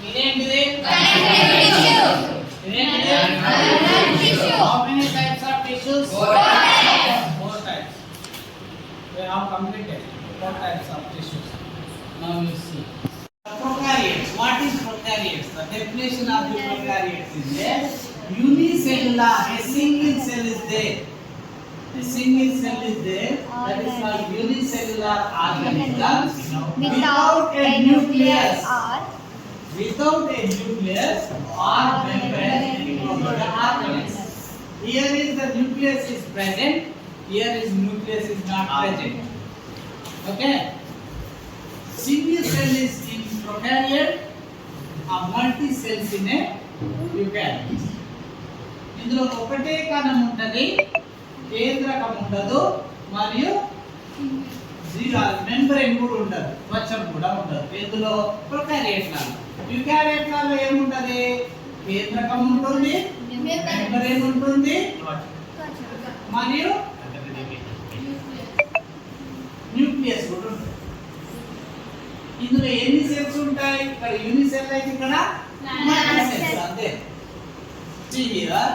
ఇదేంటిది ఇదేంటిది how many types of tissues? Four types. We have completed 4 types of tissues. Now you see prokaryotes. What is prokaryotes? The definition of the prokaryotes is there. Unicellular, a single cell is there. A single cell is there. That is called unicellular organism without a nucleus. Without a nucleus or membrane enclosed organism. Here is the nucleus is present. Here is nucleus is not present. Okay. Single cell is in prokaryote, a multi cells in a eukaryote. ఇందులో ఒకటే కణం ఉంటది, కేంద్రకం ఉండదు, మరియు membrane కూడా ఉండదు, త్వచం కూడా ఉండదు. ఇందులో ప్రొకార్యోట్లలో యూకార్యోట్లలో ఏముంటది? కేంద్రకం ఉంటుంది, మెంబ్రేన్ ఉంటుంది, మరియు న్యూక్లియస్ కూడా ఉంటుంది. ఇందులో ఎన్ని సెల్స్ ఉంటాయి? ఇక్కడ యూనిసెల్ అయితే ఇక్కడ సెల్స్ అంతే. See here,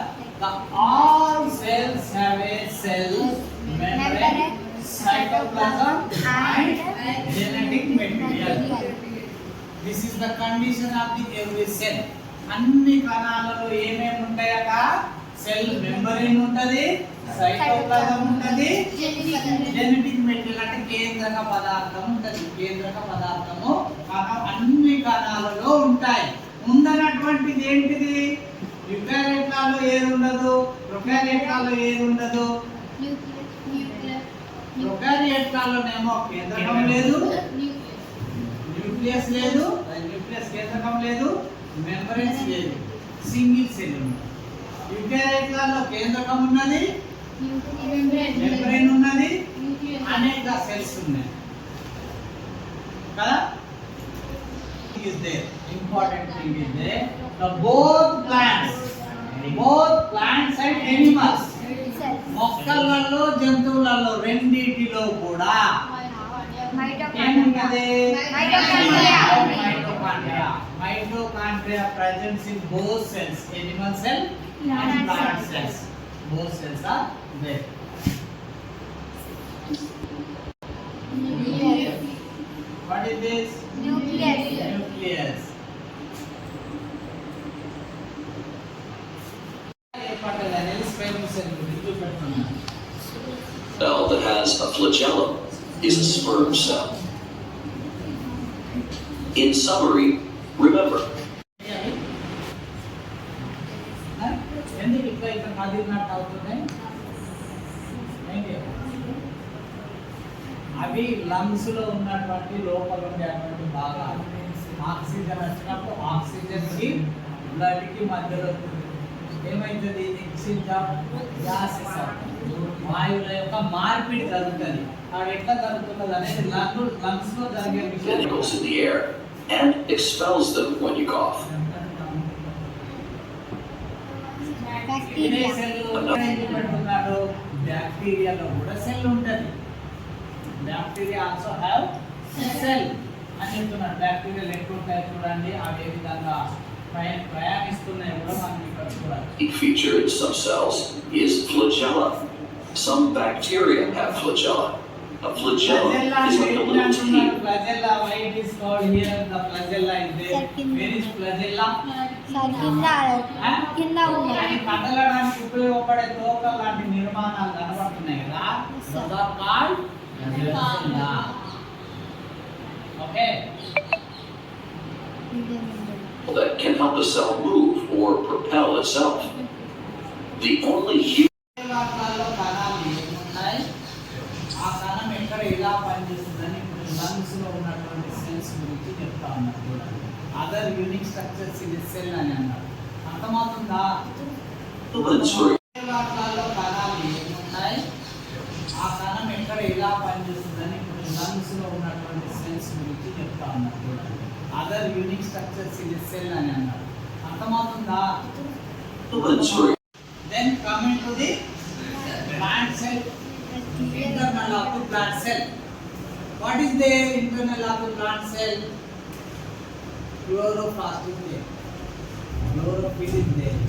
all cells have a cell membrane, cytoplasm and genetic material. This is the condition of the every cell. అన్ని కణాలలో ఏమేమి ఉంటాయట? సెల్ మెంబ్రేన్ ఉంటది, సైటోప్లాజం ఉంటది, జెనెటిక్ మెటీరియల్ అంటే కేంద్రక పదార్థం ఉంటది. కేంద్రక పదార్థము అన్ని కణాలలో ఉంటాయి. ఉండనటువంటిది ఏంటిది? యూకార్యోట్లలో ఏది ఉండదు, ప్రొకార్యోట్లలో ఏది ఉండదు. ప్రొకార్యోట్లలోనేమో కేంద్రకం లేదు, న్యూక్లియస్ లేదు, న్యూక్లియస్ కేంద్రకం లేదు, మెంబ్రేన్స్ లేదు, సింగిల్ సెల్ ఉంది. యూకార్యోట్లలో కేంద్రకం ఉన్నది, మెంబ్రేన్ ఉన్నది, అనేక సెల్స్ ఉన్నాయి కదా. Is there important thing is there, the both plants and animals, మొక్కలలో జంతువులలో రెండిటిలో కూడా ఏముంటది? Mitochondria presents in both cells, animal cell and plant cells. Both cells are there. What is this? Nucleus. Cell that has a flagellum is a sperm cell. In summary, remember. అవి lungs లో ఉన్నటువంటి లోపల ఉండేటువంటి భాగాలు oxygen వచ్చినప్పుడు oxygen కి blood కి మధ్యలో ఏమైతుంది? ఎక్స్చేంజ్ ఆఫ్ గ్యాసెస్, వాయువుల యొక్క మార్పిడి జరుగుతుంది. అవి ఎట్లా జరుగుతున్నది అనేది లంగ్స్ లో జరిగే విషయం. Chemicals in the air and expels them when you cough. పెట్టున్నాడు బ్యాక్టీరియాలో కూడా సెల్ ఉంటుంది. బ్యాక్టీరియా ఆల్సో హ్యావ్ సెల్ అని చెప్తున్నాడు. బ్యాక్టీరియాలు ఎక్కువ ఉంటాయి చూడండి, అవి ఏ విధంగా ప్రయాణిస్తున్నాయి కూడా మనం ఇక్కడ చూడాలి. A feature in some cells is flagella. Some bacteria have flagella. A flagella is like a little teeth. Flagella, why it is called here the flagella is there? Where is flagella? కింద ఉంది. అది కదలడానికి ఉపయోగపడే తోక లాంటి నిర్మాణాలు కనబడుతున్నాయి కదా, those are called flagella. Okay. That can help a cell move or propel itself. The only కణాలు ఏమున్నాయి, ఆ కణం ఎక్కడ ఎలా పనిచేస్తుందని ఇప్పుడు లంగ్స్ లో ఉన్నటువంటి సెల్స్ గురించి చెప్తా ఉన్నారు చూడండి. Other unique structures in cell అని అన్నారు. అర్థమవుతుందా? కణాలు ఏమున్నాయి, ఆ కణం ఎక్కడ ఎలా పనిచేస్తుందని ఇప్పుడు లంగ్స్ లో ఉన్నటువంటి సెల్స్ గురించి చెప్తా ఉన్నారు చూడండి. Other unique structures in cell అని అన్నారు. అర్థమవుతుందా? Then coming to the plant cell, internal of the plant. plant cell. What is the internal of the plant cell? Internal of the plant cell is the chloroplast is there, chlorophyll is there.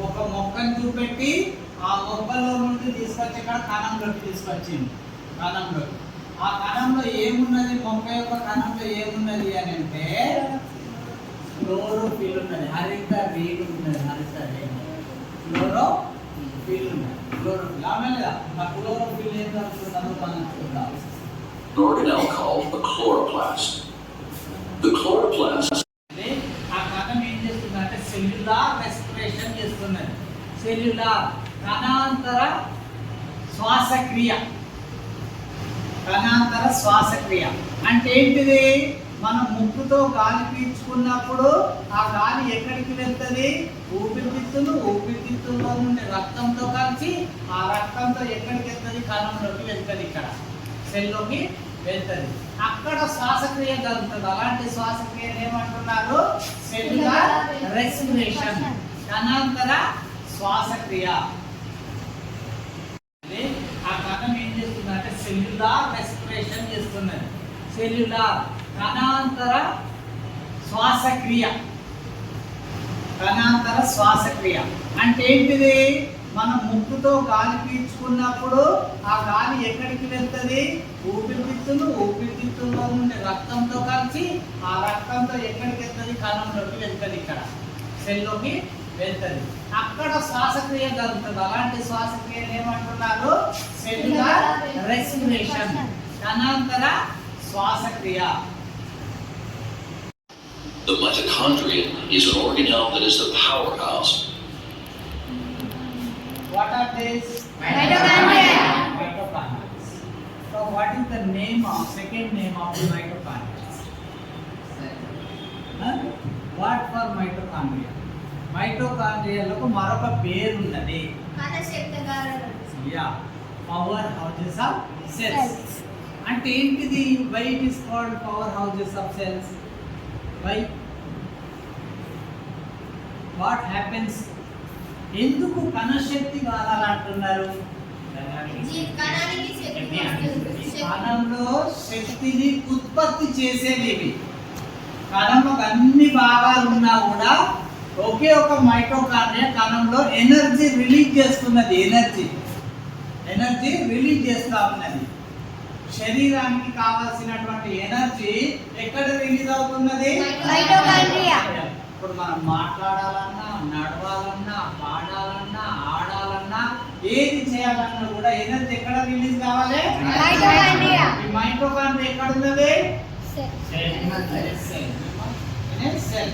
ఒక మొక్కను చూపెట్టి ఆ మొక్కలో నుండి తీసుకొచ్చి ఇక్కడ కణంలోకి తీసుకొచ్చింది. కణంలోకి ఆ కణంలో ఏమున్నది, మొక్క యొక్క కణంలో ఏమున్నది అని అంటే క్లోరోఫిల్ ఉన్నది. హరిత రేణు ఉన్నది. హరిత రేణు క్లోరోఫిల్ ఉన్నది. క్లోరోఫిల్ ఆమె ఆ క్లోరోఫిల్ ఏం జరుగుతుందో మనం చూద్దాం. An organelle called a chloroplast. The chloroplast ఆ కణం ఏం చేస్తుందంటే సెల్యులార్ రెస్పిరేషన్ చేస్తున్నది. సెల్యులార్ కణాంతర శ్వాసక్రియ. కణాంతర శ్వాసక్రియ అంటే ఏంటిది? మనం ముక్కుతో గాలి పీల్చుకున్నప్పుడు ఆ గాలి ఎక్కడికి వెళ్తుంది? ఊపిరితిత్తుల్లో నుండి రక్తంతో కలిసి ఆ రక్తంతో ఎక్కడికి వెళ్తుంది? కణంలోకి వెళ్తుంది. ఇక్కడ సెల్లోకి వెళ్తుంది. అక్కడ శ్వాసక్రియ జరుగుతుంది. అలాంటి శ్వాసక్రియ ఏమంటున్నారు? సెల్యులార్ రెస్పిరేషన్, కణాంతర శ్వాసక్రియ. ఆ కణం ఏం చేస్తుందంటే సెల్యులార్ రెస్పిరేషన్ చేస్తున్నది. సెల్యులార్ కణాంతర శ్వాసక్రియ. కణాంతర శ్వాసక్రియ అంటే ఏంటిది? మనం ముక్కుతో గాలి పీల్చుకున్నప్పుడు ఆ గాలి ఎక్కడికి వెళ్తుంది? ఊపిరితిత్తుల్లో నుండి రక్తంతో కలిసి ఆ రక్తంతో ఎక్కడికి వెళ్తుంది? కణంలోకి వెళ్తుంది. ఇక్కడ సెల్లోకి వెళ్తుంది. అక్కడ శ్వాసక్రియ జరుగుతుంది. అలాంటి శ్వాసక్రియ ఏమంటున్నారు? సెల్యులార్ రెస్పిరేషన్, కణాంతర శ్వాసక్రియ. The mitochondrion is an organelle that is the powerhouse. What are these? Mitochondria. Mitochondria. So what is the name of second name of the mitochondria? What for mitochondria? మైటోకాండ్రియాలకు మరొక పేరు ఉన్నది. Yeah, power houses of cells. అంటే ఏంటిది? Why it is called power houses of cells? Why? What happens? ఎందుకు కణశక్తి కావాలంటున్నారు? కణంలో శక్తిని ఉత్పత్తి చేసేది ఇవి. కణంలో అన్ని భాగాలు ఉన్నా కూడా ఒకే ఒక మైటోకాండ్రియా కణంలో ఎనర్జీ రిలీజ్ చేస్తున్నది. ఎనర్జీ రిలీజ్ చేస్తా ఉన్నది. శరీరానికి కావాల్సినటువంటి ఎనర్జీ ఎక్కడ రిలీజ్ అవుతున్నది? మైటోకాండ్రియా. ఇప్పుడు మనం మాట్లాడాలన్నా, నడవాలన్నా, పాడాలన్నా, ఆడాలన్నా, ఏది చేయాలన్నా కూడా ఎనర్జీ ఎక్కడ రిలీజ్ కావాలి? మైటోకాండ్రియా. ఈ మైటోకాండ్రియా ఎక్కడ ఉన్నది? Cell.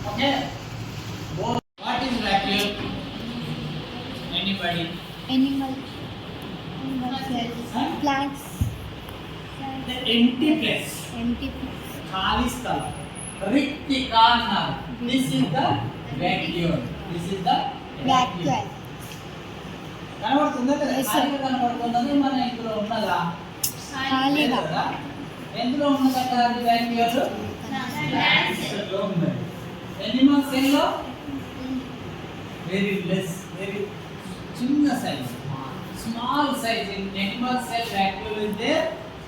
Okay. What is vacuole? Anybody? Animal cells. Plants. The empty place. Empty place. ఖాళీ స్థలం. రిక్తిక అన్నారు. This is the vacuole. This is the Vacuole. కనబడుతుందా కదా? Yes, sir. ఖాళీగా కనబడుతున్నది. మన ఇందులో ఉన్నదా? ఖాళీగా. లేదా? ఎందులో ఉన్నదట అది vacuole? లో ఉన్నది. Animal cell లో very less, very చిన్న size, small size in animal cell vacuole is there,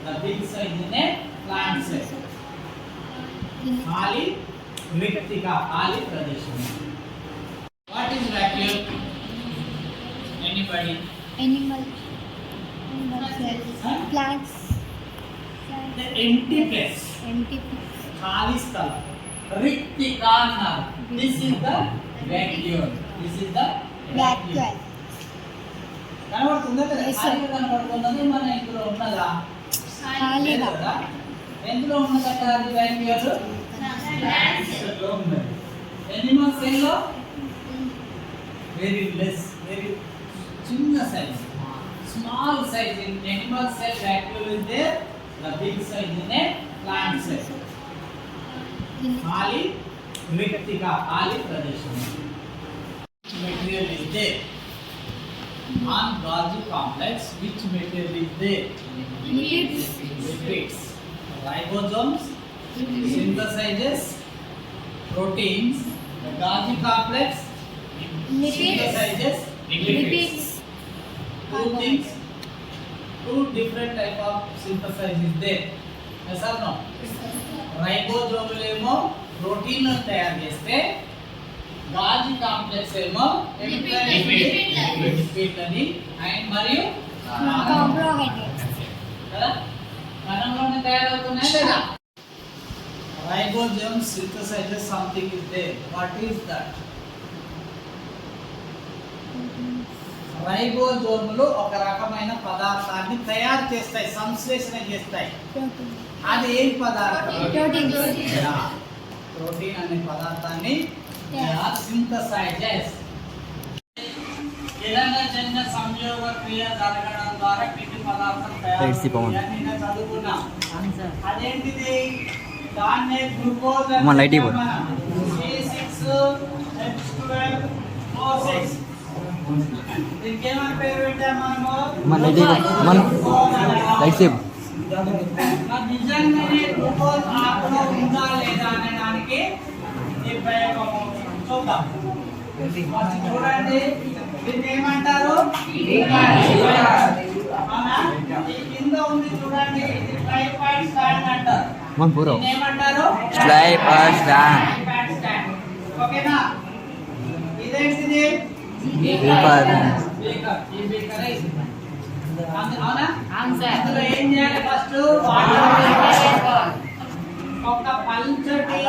the big size in a plant cell. ఖాళీ రిక్తిక, ఖాళీ ప్రదేశం. What is vacuole? Anybody? Animal cells. Plants. The empty place. Empty place. ఖాళీ స్థలం. రిక్తిక అన్నారు. This is the vacuole. This is the Vacuole. కనబడుతుందా కదా? Yes, sir. ఖాళీగా కనబడుతున్నది. మన ఇందులో ఉన్నదా? ఖాళీగా. లేదా? ఎందులో ఉన్నదట అది vacuole? లో ఉన్నది. Animal cell లో very less, very చిన్న size, small size in animal cell vacuole is there, the big size in a plant cell. ఖాళీ రిక్తిక, ఖాళీ ప్రదేశం. Material is there on Golgi complex. Which material is there? Lipids. Lipids. Ribosomes synthesizes proteins. The Golgi complex synthesizes lipids. Two things, two different type of synthesis is there. రైబోజోములేమో protein తయారు చేస్తే Ghazi complex ఏమో లిపిడ్లని and మరియు carbohydrates. కదా కణంలోనే తయారవుతున్నాయి లేదా? Ribosome synthesizes something is there. What is that? రైబోజోములు ఒక రకమైన పదార్థాన్ని తయారు చేస్తాయి, సంశ్లేషణ చేస్తాయి. అది ఏం పదార్థం? ప్రోటీన్ అనే పదార్థాన్ని సింథసైజెస్. కిరణజన్య సంయోగ క్రియ జరగడం ద్వారా పిండి పదార్థం తయారు చదువుకున్నాం. అదేంటిది? దాన్నే గ్లూకోజ్ C6H12O6. దీనికి ఏమని పేరు పెట్టాము మనము? నిజంగానే గ్లూకోజ్ ఆకులో ఉందా లేదా అనే దానికి ఈ ప్రయోగము చూద్దాం. చూడండి, దీన్ని ఏమంటారు? ఈ కింద ఉంది చూడండి, ఇది ట్రైపాడ్ స్టాండ్ అంటారు. ఏమంటారు? Tripod stand. ఓకేనా? ఇదేంటిది? బీకర్. ఈ బీకర్ అవునా? అందులో ఏం చేయాలి? ఫస్ట్ వాటర్, ఒక పల్చటి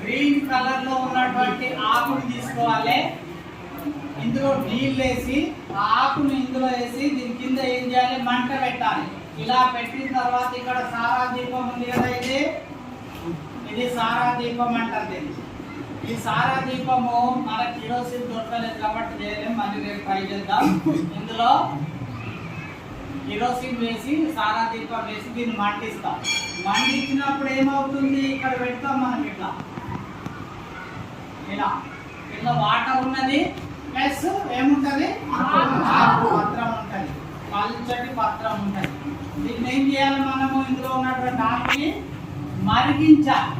గ్రీన్ కలర్ లో ఉన్నటువంటి ఆకుని తీసుకోవాలి. ఇందులో నీళ్ళు వేసి ఆ ఆకుని ఇందులో వేసి దీని కింద ఏం చేయాలి? మంట పెట్టాలి. ఇలా పెట్టిన తర్వాత ఇక్కడ సారా దీపం ఉంది కదా, ఇది సారా దీపం అంటారు. ఈ సారా దీపము మన కిరోసిన్ దొరకలేదు కాబట్టి చేయలేం, మళ్ళీ రేపు ట్రై చేద్దాం. ఇందులో కిరోసిన్ వేసి సారా దీపం వేసి దీన్ని మంటిస్తాం. మంటించినప్పుడు ఏమవుతుంది? ఇక్కడ పెడతాం మనం ఇట్లా ఇలా ఇట్లా వాటర్ ఉన్నది ప్లస్ ఏముంటది? పత్రం ఉంటది, పల్చటి పత్రం ఉంటది. దీన్ని ఏం చేయాలి మనము? ఇందులో ఉన్నటువంటి ఆకుని మరిగించాలి.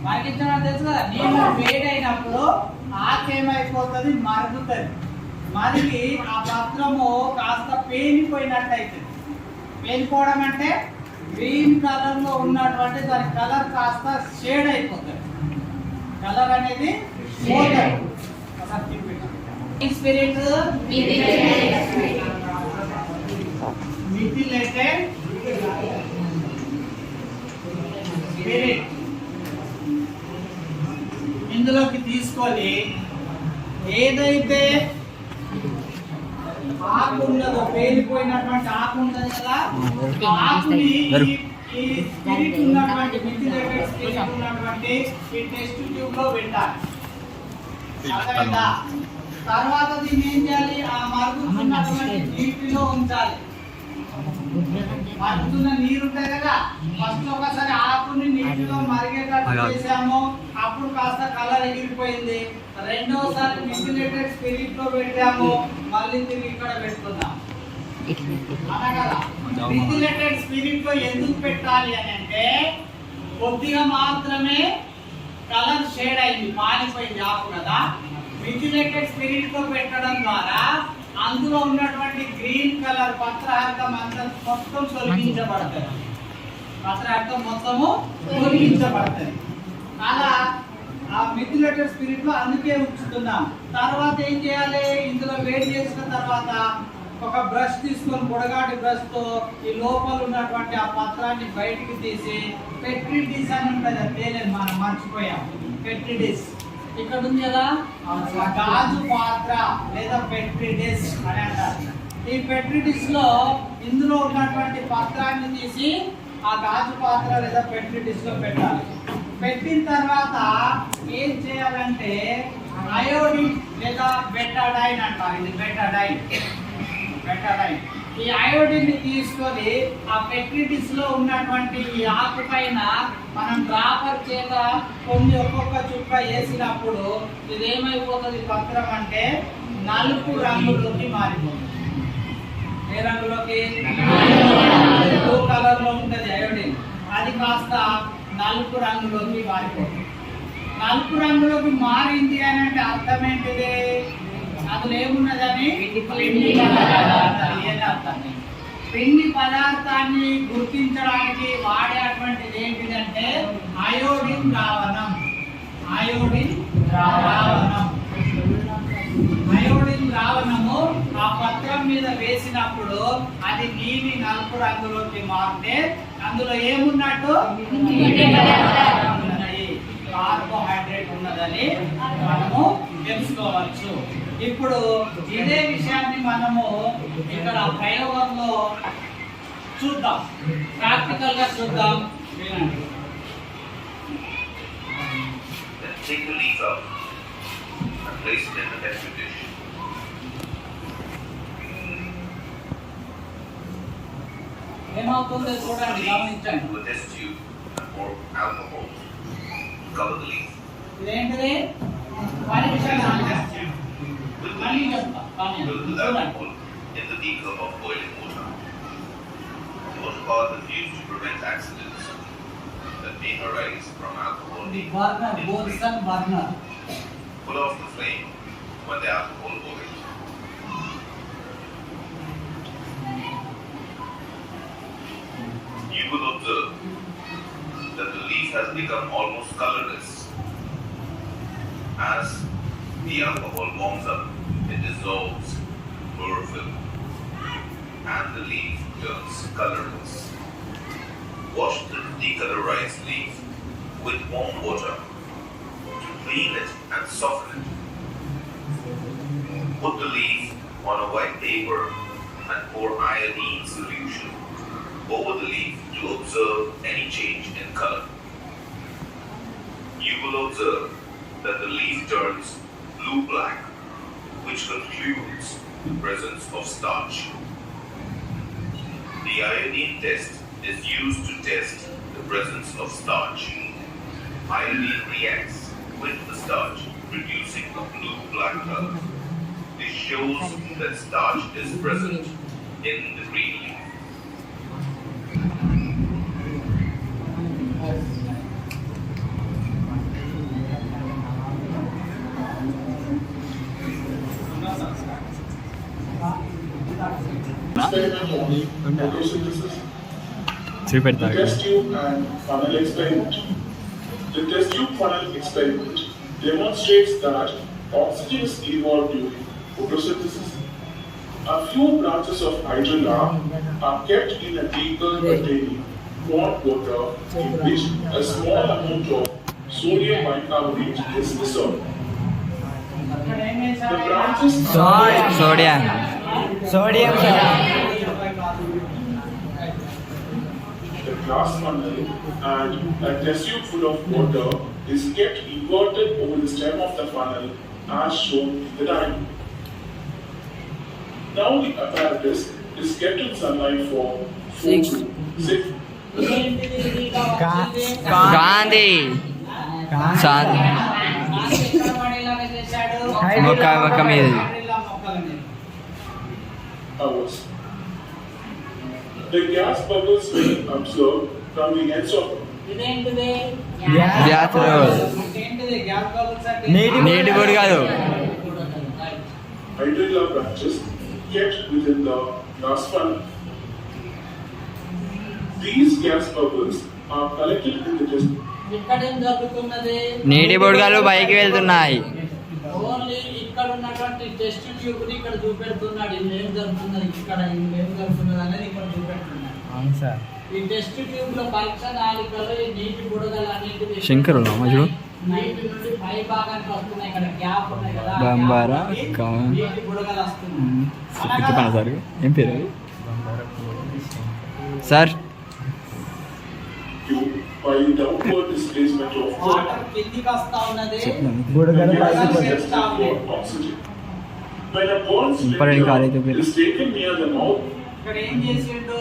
మరిగించడం తెలుసు కదా, నీళ్ళు వేడైనప్పుడు ఆకు ఏమైపోతుంది? మరుగుతుంది. మరిగి ఆ పత్రము కాస్త పేలిపోయినట్టు అవుతుంది. పేలిపోవడం అంటే గ్రీన్ కలర్ లో ఉన్నటువంటి దాని కలర్ కాస్త షేడ్ అయిపోతుంది. కలర్ అనేది స్పిరిట్ మిథిలేటెడ్ స్పిరిట్ ఇందులోకి తీసుకొని ఏదైతే ఆకు ఉన్నదో, పేలిపోయినటువంటి ఆకు ఉన్నది కదా, ఆకుని ఈ స్పిరిట్ ఉన్నటువంటి మిథిలేటెడ్ స్పిరిట్ ఉన్నటువంటి ఈ టెస్ట్ ట్యూబ్ లో పెట్టాలి. తర్వాత దీన్ని ఏం చేయాలి? ఆ మరుగుతున్నటువంటి నీటిలో ఉంచాలి. మరుగుతున్న నీరు ఉంటాయి కదా, ఫస్ట్ ఒకసారి ఆకుని నీటిలో మరిగేటట్టు చేసాము, అప్పుడు కాస్త కలర్ ఎగిరిపోయింది. రెండోసారి మిథిలేటెడ్ స్పిరిట్ లో పెట్టాము, మళ్ళీ తిరిగి ఇక్కడ పెడుతున్నాం. మిథిలేటెడ్ స్పిరిట్ లో ఎందుకు పెట్టాలి అని అంటే, కొద్దిగా మాత్రమే కలర్ షేడ్ అయింది, మారిపోయింది ఆకు కదా. మిథిలేటెడ్ స్పిరిట్ లో పెట్టడం ద్వారా అందులో ఉన్నటువంటి గ్రీన్ కలర్ పత్రహరితం అంతా మొత్తం తొలగించబడుతుంది. పత్రహరితం మొత్తము తొలగించబడుతుంది. అలా ఆ మిథిలేటెడ్ స్పిరిట్ లో అందుకే ఉంచుతున్నాం. తర్వాత ఏం చేయాలి? ఇందులో వేడి చేసిన తర్వాత ఒక బ్రష్ తీసుకొని, పొడగాటి బ్రష్ తో ఈ లోపల ఉన్నటువంటి ఆ పత్రాన్ని బయటికి తీసి పెట్రీ డిష్ అని ఉంటుంది, అది తేలేదు, మనం మర్చిపోయాం. పెట్రీ డిష్ ఇక్కడ ఉంది కదా, గాజు పాత్ర లేదా పెట్రీ డిష్ అని అంటారు. ఈ పెట్రీ డిష్ లో ఇందులో ఉన్నటువంటి పత్రాన్ని తీసి ఆ గాజు పాత్ర లేదా పెట్రీ డిష్ లో పెట్టాలి. పెట్టిన తర్వాత ఏం చేయాలంటే అయోడిన్ లేదా బెటాడైన్ అంటారు. ఇది బెటాడైన్. ఈ అయోడిన్ ని తీసుకొని ఆ పెట్రీ డిష్ లో ఉన్నటువంటి ఈ ఆకు పైన మనం డ్రాపర్ చేత కొన్ని ఒక్కొక్క చుక్క వేసినప్పుడు ఇది ఏమైపోతుంది? పత్రం అంటే నలుపు రంగులోకి మారిపోతుంది. ఏ రంగులోకి? బ్లూ కలర్ లో ఉంటది అయోడిన్, అది కాస్త నలుపు రంగులోకి మారిపోతుంది. నలుపు రంగులోకి మారింది అని అంటే అర్థం ఏంటిది? అందులో ఏమున్నదని? పిండి పదార్థాన్ని గుర్తించడానికి వాడేటువంటి ద్రావణం. అయోడిన్ ద్రావణం. అయోడిన్ ద్రావణము ఆ పత్రం మీద వేసినప్పుడు అది నీలి నలుపు రంగులోకి మారితే అందులో ఏమున్నట్టు కార్బోహైడ్రేట్ ఉన్నదని మనము తెలుసుకోవచ్చు. ఇప్పుడు ఇదే విషయాన్ని మనము ఇక్కడ ప్రయోగంలో చూద్దాం, ప్రాక్టికల్ గా చూద్దాం. వినండి. Take the leaf out and place it in the petri dish. ఏమవుతుందో చూడండి, గమనించండి. To a test tube and pour alcohol. Cover the leaf. ఇదేంటిది? పరీక్షణ. With the మళ్ళీ leaf, చెప్తా, కానీ fill the చూడండి. alcohol in the beaker of boiling water. The water bath is used to prevent accidents that may arise from alcohol ఇది leak. Burner, in the flame. Bunsen burner. Pull off the flame when the alcohol boils. You will observe that the leaf has become almost colorless. As the alcohol warms up, it dissolves chlorophyll and the leaf turns colorless. Wash the decolorized leaf with warm water to clean it and soften it. Put the leaf on a white paper and pour iodine solution over the leaf to observe any change in color. You will observe that the leaf turns blue-black, which concludes the presence of starch. The iodine test is used to test the presence of starch. Iodine reacts with the starch, producing a blue-black color. This shows that starch is present in the green leaf. Experiment on photosynthesis. The చూపెడతాడు. test tube and funnel experiment. The test tube funnel experiment demonstrates that oxygen is evolved during photosynthesis. A few branches of hydrilla are kept in a beaker containing warm water in which a small amount of sodium bicarbonate is dissolved. ఇక్కడ ఏం The చేశారు? branches sodium. Sodium The glass funnel and a test tube full of water is kept inverted over the stem of the funnel as shown in the diagram. Now the apparatus is kept in sunlight for 4 to 6. ఏంటిది? ఇది గాంధీ. శాంతి. ఎక్కడ పడేలాగా చేశాడు? మొక్క మీద. ఇలా మొక్కల మీద. hours. The gas bubbles will observed from the ends of ఇదేంటిది? Gas role. అంటే ఏంటిది? గ్యాస్ బబుల్స్ అంటే నీటి బుడి కాదు. hydrilla branches kept within the glass funnel. These gas bubbles are collected in the test. ఇక్కడ ఏం జరుగుతున్నది? నీటి బుడగలు పైకి వెళ్తున్నాయి. ఓన్లీ ఇక్కడ ఉన్నటువంటి టెస్ట్ ట్యూబ్ ని ఇక్కడ చూపెడుతున్నాడు. ఇది ఏం జరుగుతున్నది, ఇక్కడ ఇది ఏం జరుగుతున్నది అనేది ఇక్కడ చూపెడుతున్నాడు. అవును సార్. ఈ టెస్ట్ ట్యూబ్ లో పరీక్ష నాళికలో ఈ నీటి బుడగలు అనేటివి శంకరుడు అమ్మజుడు. నీటి నుండి పై భాగానికి వస్తున్నాయి. ఇక్కడ గ్యాప్ ఉన్నాయి కదా, ఆ బంబారా, గ్యాప్ కా- నుండి నీటి బుడగలు వస్తున్నాయి. చెప్పండి సార్, ఏం పేరు అది? Sir Tube by downward displacement of water కిందికి వస్తా ఉన్నది, చెప్పండి. బుడగలు gas పైకి is వస్తా tested ఉన్నాయి. for oxygen. When a bond Important కాలేదు cylinder మీరు. is taken near the mouth, ఇక్కడ ఏం చేసిండు?